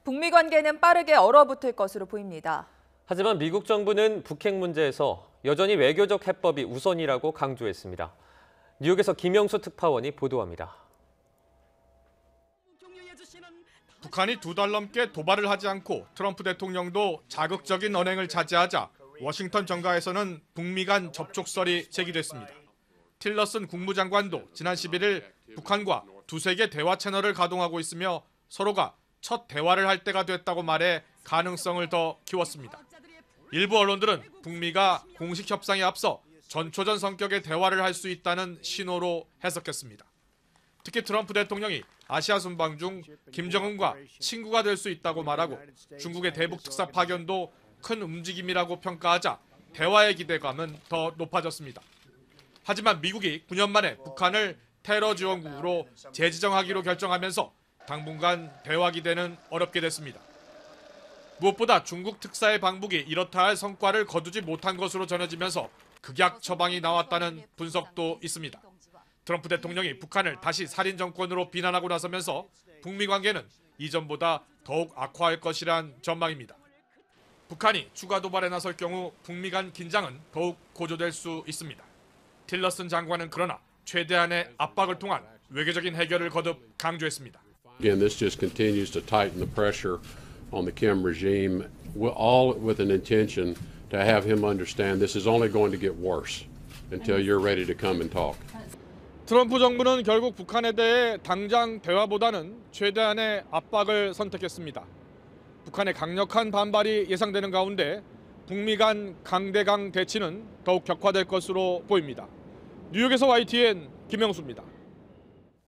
북미 관계는 빠르게 얼어붙을 것으로 보입니다. 하지만 미국 정부는 북핵 문제에서 여전히 외교적 해법이 우선이라고 강조했습니다. 뉴욕에서 김영수 특파원이 보도합니다. 북한이 2달 넘게 도발을 하지 않고 트럼프 대통령도 자극적인 언행을 자제하자 워싱턴 정가에서는 북미 간 접촉설이 제기됐습니다. 틸러슨 국무장관도 지난 11일 북한과 두세 개 대화 채널을 가동하고 있으며 서로가 첫 대화를 할 때가 됐다고 말해 가능성을 더 키웠습니다. 일부 언론들은 북미가 공식 협상에 앞서 전초전 성격의 대화를 할 수 있다는 신호로 해석했습니다. 특히 트럼프 대통령이 아시아 순방 중 김정은과 친구가 될 수 있다고 말하고 중국의 대북 특사 파견도 큰 움직임이라고 평가하자 대화의 기대감은 더 높아졌습니다. 하지만 미국이 9년 만에 북한을 테러 지원국으로 재지정하기로 결정하면서 당분간 대화 기대는 어렵게 됐습니다. 무엇보다 중국 특사의 방북이 이렇다 할 성과를 거두지 못한 것으로 전해지면서 극약 처방이 나왔다는 분석도 있습니다. 트럼프 대통령이 북한을 다시 살인 정권으로 비난하고 나서면서 북미 관계는 이전보다 더욱 악화할 것이란 전망입니다. 북한이 추가 도발에 나설 경우 북미 간 긴장은 더욱 고조될 수 있습니다. 틸러슨 장관은 그러나 최대한의 압박을 통한 외교적인 해결을 거듭 강조했습니다. Again, this just continues to tighten the pressure on the Kim regime, all with an intention to have him understand this is only going to get worse until you're ready to come and talk. 트럼프 정부는 결국 북한에 대해 당장 대화보다는 최대한의 압박을 선택했습니다. 북한의 강력한 반발이 예상되는 가운데 북미 간 강대강 대치는 더욱 격화될 것으로 보입니다. 뉴욕에서 YTN 김영수입니다.